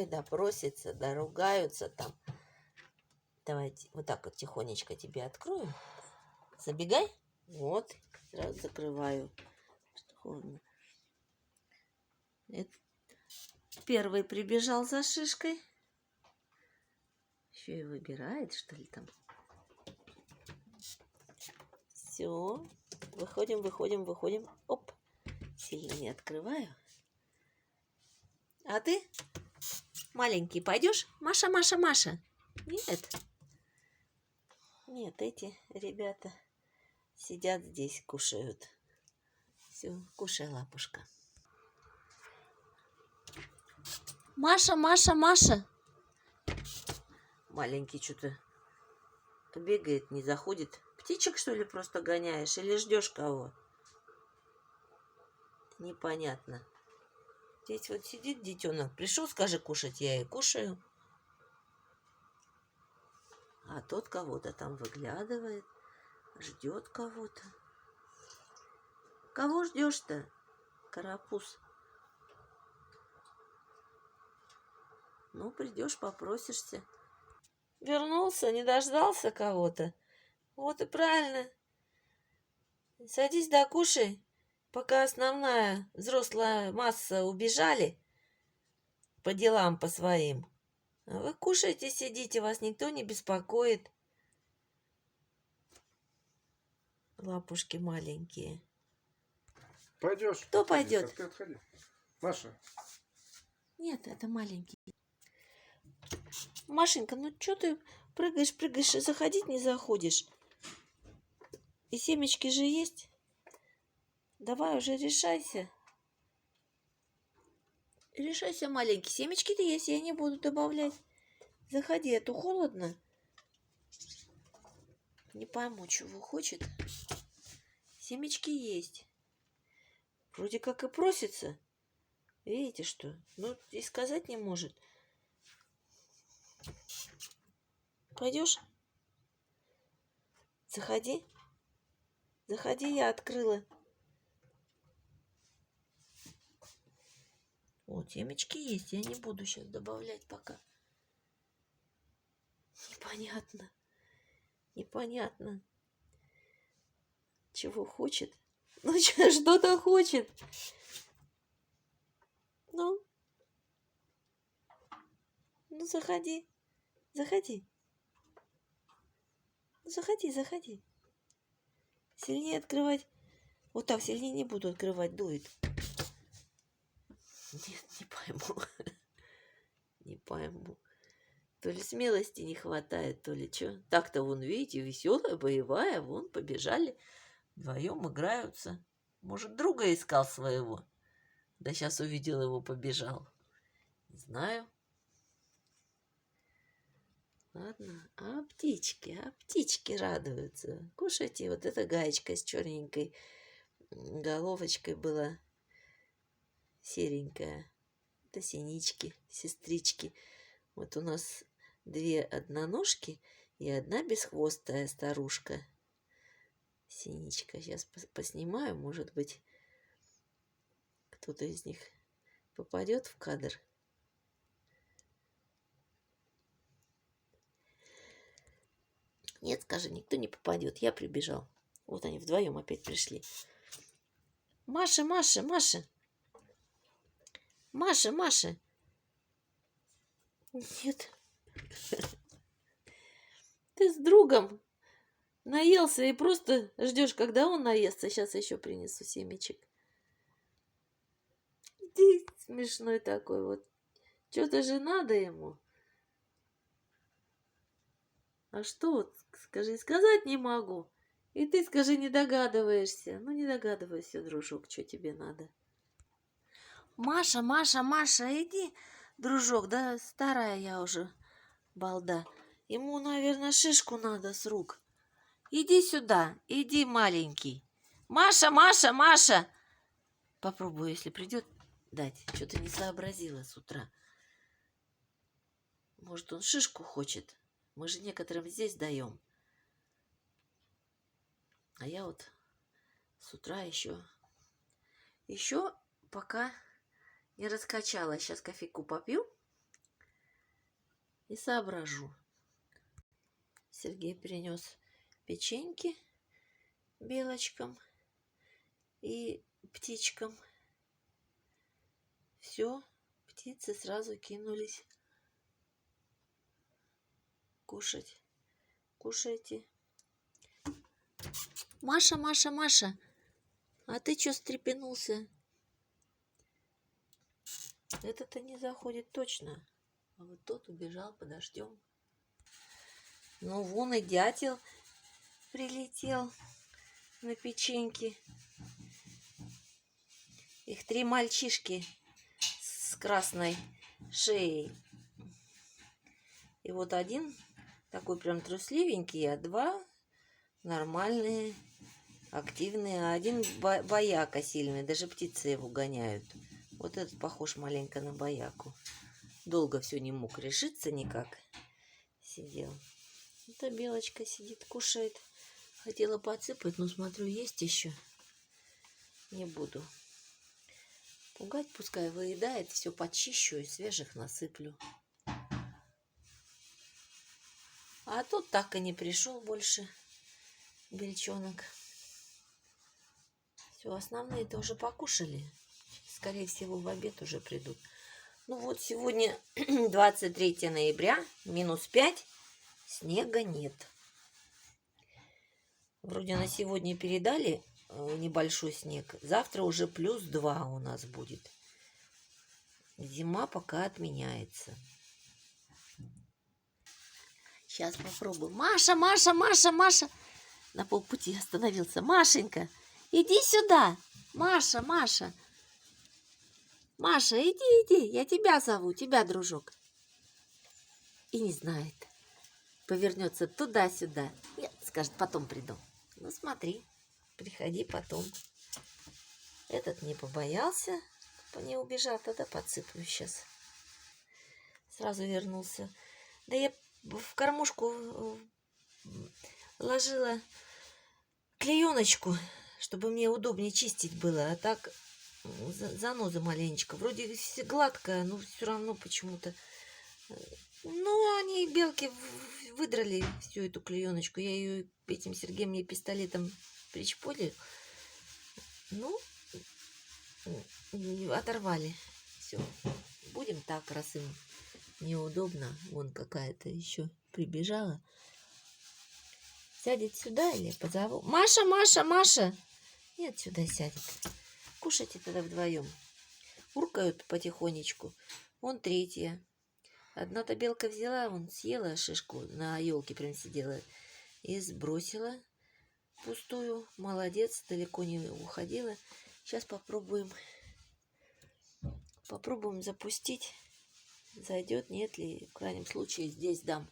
Ой, да просится, да ругаются там. Давайте вот так вот тихонечко тебе открою. Забегай. Вот, сразу закрываю. Что холодно. Это первый прибежал за шишкой. Еще и выбирает, что ли, там. Все. Выходим, выходим, выходим. Оп. Сильно не открываю. А ты, маленький, пойдешь? Маша, Маша, Маша. Нет. Нет, эти ребята сидят здесь, кушают. Все, кушай, лапушка. Маша, Маша, Маша. Маленький что-то побегает, не заходит. Птичек, что ли, просто гоняешь? Или ждешь кого? Непонятно. Здесь вот сидит детенок. Пришел, скажи кушать, я и кушаю. А тот кого-то там выглядывает, ждет кого-то. Кого ждешь-то, карапуз? Ну, придешь, попросишься. Вернулся, не дождался кого-то. Вот и правильно. Садись да кушай, пока основная взрослая масса убежали по делам по своим. А вы кушайте, сидите, вас никто не беспокоит. Лапушки маленькие. Пойдешь? Кто отходи, пойдет? Ты отходи. Маша. Нет, это маленький. Машенька, ну что ты прыгаешь, прыгаешь, и заходить не заходишь? И семечки же есть. Давай уже решайся. Решайся, маленький. Семечки-то есть, я не буду добавлять. Заходи, а то холодно. Не пойму, чего хочет. Семечки есть. Вроде как и просится. Видите, что? Ну, и сказать не может. Пойдешь? Заходи. Заходи, я открыла. Вот, семечки есть. Я не буду сейчас добавлять пока. Непонятно. Непонятно. Чего хочет? Ну, что-то хочет. Ну, заходи. Заходи. Заходи, заходи. Сильнее открывать. Вот так сильнее не буду открывать, дует. Нет, не пойму. Не пойму. То ли смелости не хватает, то ли что. Так-то вон, видите, веселая, боевая. Вон, побежали. Вдвоем играются. Может, друга искал своего. Да сейчас увидел его, побежал. Не знаю. Ладно, а птички радуются. Кушайте, вот эта гаечка с черненькой головочкой была серенькая. Это синички, сестрички. Вот у нас две одноножки и одна бесхвостая старушка. Синичка. Сейчас поснимаю, может быть, кто-то из них попадет в кадр. Нет, скажи, никто не попадет. Я прибежал. Вот они вдвоем опять пришли. Маша, Маша, Маша. Маша, Маша. Нет. Ты с другом наелся и просто ждешь, когда он наестся. Сейчас еще принесу семечек. Ты смешной такой вот. Что-то же надо ему. А что вот, скажи, сказать не могу. И ты, скажи, не догадываешься. Ну, не догадывайся, дружок, что тебе надо. Маша, Маша, Маша, иди, дружок, да старая я уже, балда. Ему, наверное, шишку надо с рук. Иди сюда, иди, маленький. Маша, Маша, Маша. Попробую, если придет, дать. Что-то не сообразила с утра. Может, он шишку хочет. Мы же некоторым здесь даем. А я вот с утра еще пока не раскачала. Сейчас кофейку попью и соображу. Сергей принес печеньки белочкам и птичкам. Все, птицы сразу кинулись кушать. Кушайте. Маша, Маша, Маша, а ты чё встрепенулся? Это-то не заходит точно. А вот тот убежал, подождем. Ну, вон и дятел прилетел на печеньки. Их 3 мальчишки с красной шеей. И вот один такой прям трусливенький, а 2 нормальные, активные, а один бояка сильный, даже птицы его гоняют. Вот этот похож маленько на бояку. Долго все не мог решиться никак. Сидел. Эта белочка сидит, кушает. Хотела подсыпать, но смотрю, есть еще. Не буду. Пугать, пускай выедает, все почищу и свежих насыплю. А тут так и не пришел больше бельчонок. Все, основные-то уже покушали. Скорее всего, в обед уже придут. Ну вот сегодня 23 ноября, -5, снега нет. Вроде на сегодня передали небольшой снег. Завтра уже +2 у нас будет. Зима пока отменяется. Сейчас попробуем. Маша, Маша, Маша, Маша. На полпути остановился. Машенька, иди сюда. Маша, Маша. Маша, иди. Я тебя зову, тебя, дружок. И не знает. Повернется туда-сюда. Нет, скажет, потом приду. Ну, смотри, приходи потом. Этот не побоялся, не убежал, тогда подсыплю сейчас. Сразу вернулся. Да я в кормушку ложила клееночку, чтобы мне удобнее чистить было. А так заноза маленечко. Вроде гладкая, но все равно почему-то. Ну, они, белки, выдрали всю эту клееночку. Я ее этим Сергеем мне пистолетом причполил. Ну, оторвали. Все. Будем так, раз им неудобно. Вон какая-то еще прибежала. Сядет сюда или позову? Маша, Маша, Маша! Нет, сюда сядет. Кушайте тогда вдвоем. Уркают потихонечку. Вон 3. Одна-то белка взяла, вон съела шишку, на елке прям сидела и сбросила пустую. Молодец, далеко не уходила. Сейчас попробуем запустить. Зайдет, нет ли. В крайнем случае здесь дам.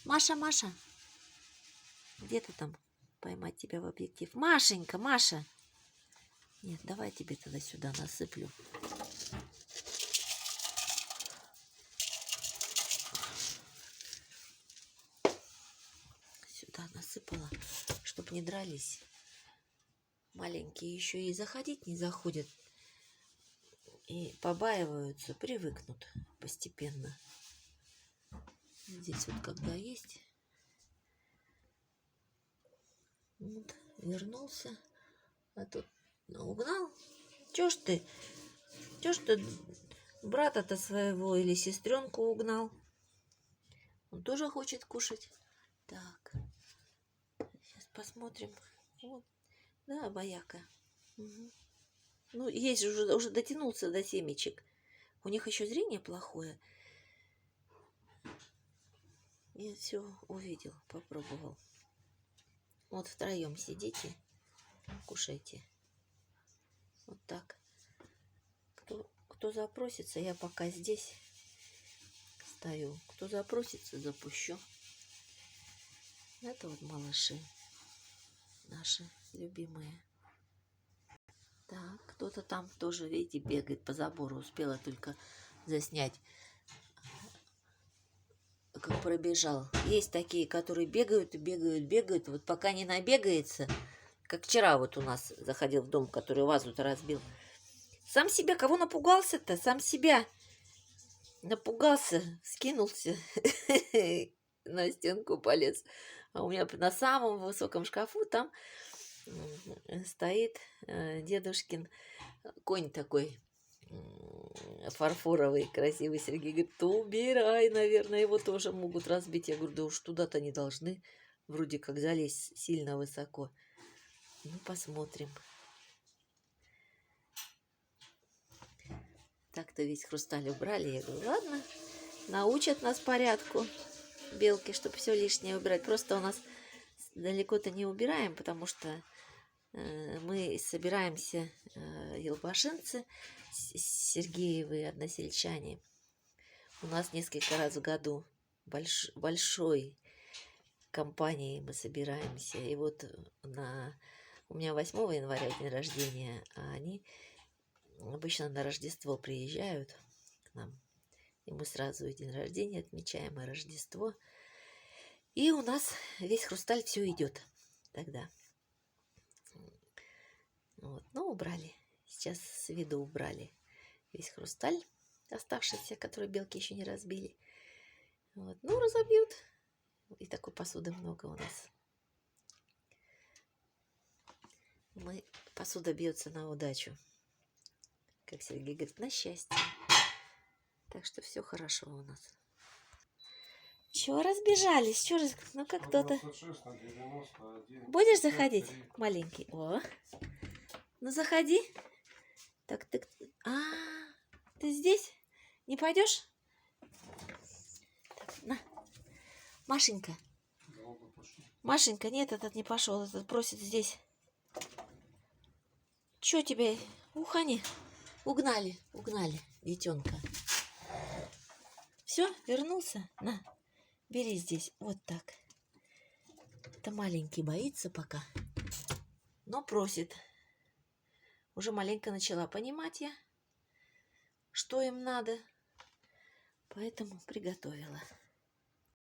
Маша, Маша, где ты там? Поймать тебя в объектив. Машенька, Маша. Нет, давай тебе тогда сюда насыплю. Сюда насыпала, чтоб не дрались. Маленькие еще и заходить не заходят. И побаиваются, привыкнут постепенно. Здесь вот когда есть. Вот, вернулся. А тут угнал. Чё ж ты брата-то своего или сестренку угнал? Он тоже хочет кушать. Так. Сейчас посмотрим. Вот. Да, бояка. Угу. Ну, есть уже дотянулся до семечек. У них еще зрение плохое. И все увидел, попробовал. Вот втроем сидите, кушайте. Вот так. Кто запросится, я пока здесь стою. Кто запросится, запущу. Это вот малыши наши любимые. Так, кто-то там тоже, видите, бегает по забору. Успела только заснять, как пробежал. Есть такие, которые бегают. Вот пока не набегается, как вчера вот у нас заходил в дом, который вазу-то разбил. Сам себя, кого напугался-то? Сам себя. напугался, скинулся, на стенку полез. А у меня на самом высоком шкафу там стоит дедушкин конь такой фарфоровый, красивый. Сергей говорит, то убирай, наверное, его тоже могут разбить. Я говорю, да уж туда-то не должны вроде как залезть сильно высоко. Ну, посмотрим. Так-то весь хрусталь убрали. Я говорю, ладно, научат нас порядку белки, чтобы все лишнее убирать. Просто у нас далеко-то не убираем, потому что мы собираемся, елбашинцы, Сергеевы, односельчане. У нас несколько раз в году большой компанией мы собираемся. И вот у меня 8 января день рождения, а они обычно на Рождество приезжают к нам. И мы сразу и день рождения отмечаем, и Рождество. И у нас весь хрусталь все идет тогда. Вот. Ну, убрали. Сейчас с виду убрали весь хрусталь, оставшийся, который белки еще не разбили. Вот. Ну, разобьют. И такой посуды много у нас. Посуда бьется на удачу. Как Сергей говорит, на счастье. Так что все хорошо у нас. Чего разбежались? Чего Ну, как кто-то. Будешь заходить, маленький? О, ну заходи. Так ты... ты здесь? Не пойдешь? Так, на. Машенька. Машенька, нет, этот не пошел. Этот просит здесь. Че тебе? Ухани. Угнали детенка. Все, вернулся? На, бери здесь. Вот так. Это маленький боится пока. Но просит. Уже маленько начала понимать я, что им надо. Поэтому приготовила.